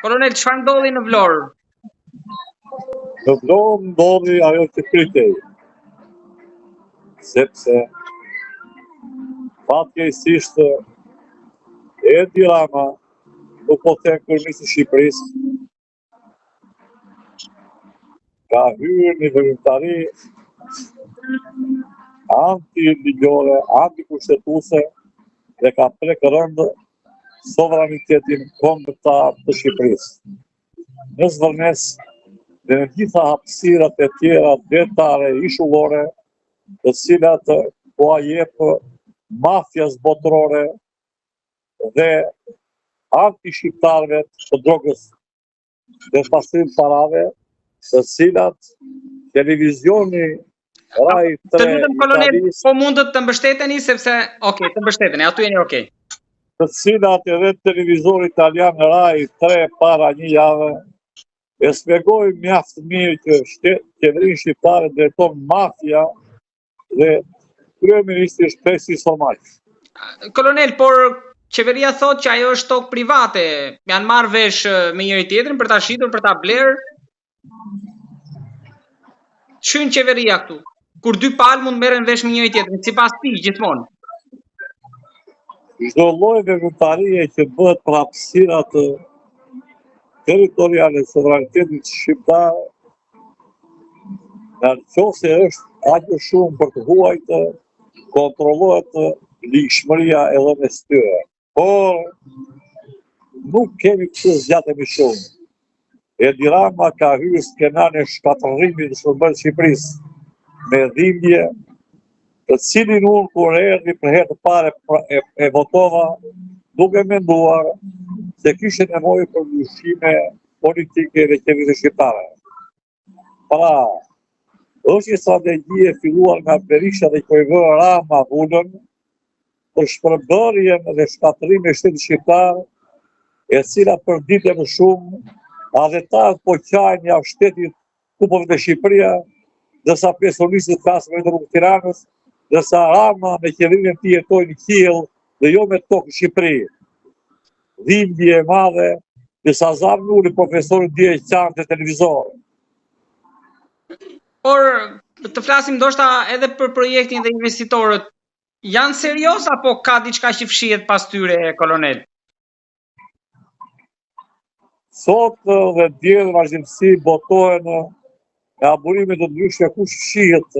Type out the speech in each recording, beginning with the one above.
Kolonel, çfarë ndodhi në Vlorë? Në Vlorë ndodhi ajo që pritej. Sepse fatkeqësisht Edi Rama, nuk po them kryeministri i Shqipërisë, ka hyrë një veprimtari antiligjore, antikushtetuese dhe ka prek rënd sovranitetin kombëtar të Shqipërisë. Në Zvërnesë dhe në gjitha hapësirat e tjera detare ishullore, të cilat po a jep mafjas botërore dhe anti-shqiptarëve të drogës dhe pastrim parave, të cilat televizioni Rai 3 Të lutem kolonel, po mundët të mbështeteni sepse të mbështeteni, aty jeni okay. Të cilat edhe televizori italian Rai 3 para një jave e shpjegoi mjaft mirë që qeverinë shqiptare drejton mafia dhe kryeministri është Pesi Somaj. Kolonel, por qeveria thot që ajo është tokë private, janë marrë vesh me njëri tjetrin për ta shitur, për ta blerë. Çyn qeveria këtu? Kur dy palë mund merren vesh me njëri tjetrin, sipas tij gjithmonë. Çdo lloj veprimtarie që bëhet për hapësirat territoriale të sovranitetit shqiptar, nëse është aq shumë për të huajtë, kontrollohet ligshmëria edhe mes tyre. Por nuk kemi këtë zgjatemi shumë. Edi Rama ka hyrë skenarin e shkatërrimit të shërbëtorëve të Shqipërisë me dhimbje, të cilin unë kur erdhi për herë të parë e votova, duke menduar se kishte nevojë për ndryshime politike dhe qeverisë shqiptare. Pra, është një strategji e filluar nga Berisha dhe Kojvë Rama Vullën për shpërbërjen dhe shkatërimin e shtetit shqiptar, e cila për ditë më shumë adhetarët po qajnë jashtë shtetit ku po vete Shqipëria, dërsa personistët flasin vetëm rrugë Tiranës, dërsa Rama me qeverinë e tij jetojnë në qiell dhe jo me tokë në Shqipëri. Dhimbje e madhe, dërsa Zarnuli profesori dje qanë të televizor. Por të flasim ndoshta edhe për projektin dhe investitorët, janë serioz apo ka diçka që fshihet pas tyre, kolonel? Sot dhe dje dhe vazhdimësi botohen nga burime të ndryshme kush fshihet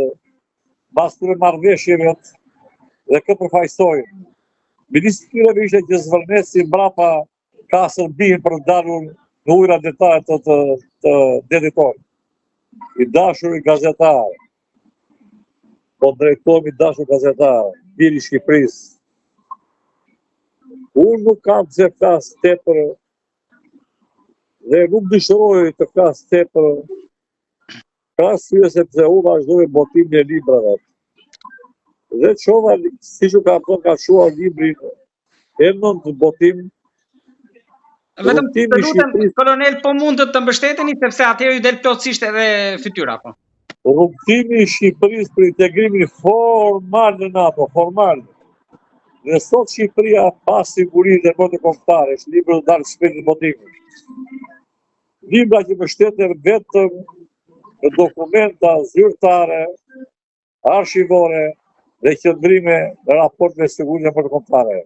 pas tyre marrëveshjeve dhe këtë përfaqësojnë. Ministri tyre ishte që Zvërnesi mbrapa ka Serbinë për dalur në ujëra detare të detit. I dashur i gazetar, po drejtojmë i dashur gazetar, biri Shqipërisë. Unë nuk kam të flas tepër dhe nuk dëshiroj të flas tepër, ka arsye sepse unë vazhdoj botimin e librave. Dhe çova, siç u ka thënë, ka shuar librin e nëntë botim. Vetëm të lutem, kolonel, po mund të mbështeteni sepse atëherë ju del plotësisht edhe fytyra, po. Rrugtimi i Shqipërisë për integrimin formal në NATO, formal. Dhe sot Shqipëria pas sigurinë dhe botë kombëtare, është libër të dalë shpejt në botimin. Libra që mbështeten vetëm në dokumenta zyrtare, arshivore dhe qëndrime në raport me sigurinë dhe botë kombëtare.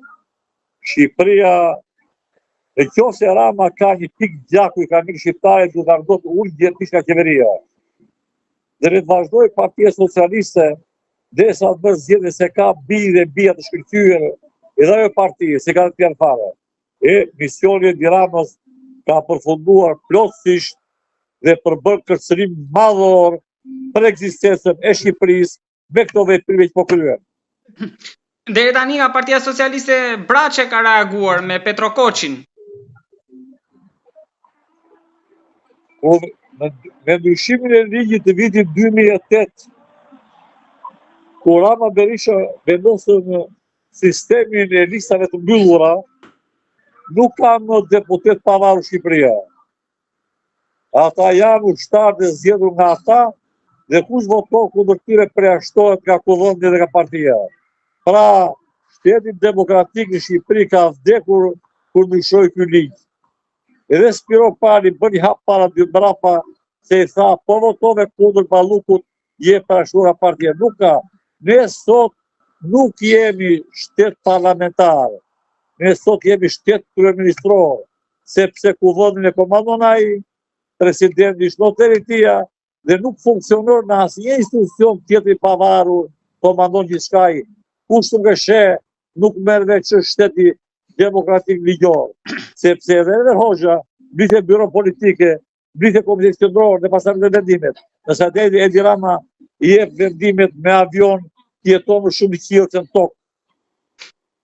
Shqipëria, në qoftë se Rama ka një pikë gjaku i familjes shqiptare, do ta ndotë urgjentësisht nga qeveria. Dhe le të vazhdoj Partia Socialiste derisa të bëjë zgjedhje se ka bij dhe bija të shkëlqyer edhe ajo parti, se ka të pjanë fare. E misioni i Ramës ka përfunduar plotësisht dhe përbën kërcënim madhor për ekzistencën e Shqipërisë me këto veprime që po kryen. Deri tani nga Partia Socialiste Braçe ka reaguar me Petrokoçin. Me ndryshimin e ligjit të vitit 2008, kur Rama Berisha vendosën sistemin e listave të mbyllura, nuk kanë deputet pavarur Shqipëria. Ata janë ushtarë dhe zgjedhur nga ata dhe kush voton kundër tyre përjashtohet nga kuvendit dhe nga partia. Pra, shteti demokratik në Shqipëri ka vdekur kur ndryshoi ky ligj. Edhe Spiro Pali bëni hap para dy brapa, se i tha, po votove kundër Ballukut, je parashura partije. Nuk ka. Ne sot nuk jemi shtet parlamentar. Ne sot jemi shtet kryeministror, sepse kuvendin e komandon ai, presidenti i shtëterit tia, dhe nuk funksionon në asnjë institucion tjetër i pavarur, komandon gjithçka ai. Kush nuk e sheh, nuk merr veç shteti demokratik ligjor, sepse edhe Hoxha blite byro politike, blite komitet qendror dhe pastaj dhe vendimet. Nëse Edi Rama i jep vendimet me avion, jeton më shumë i qiellë se në tokë.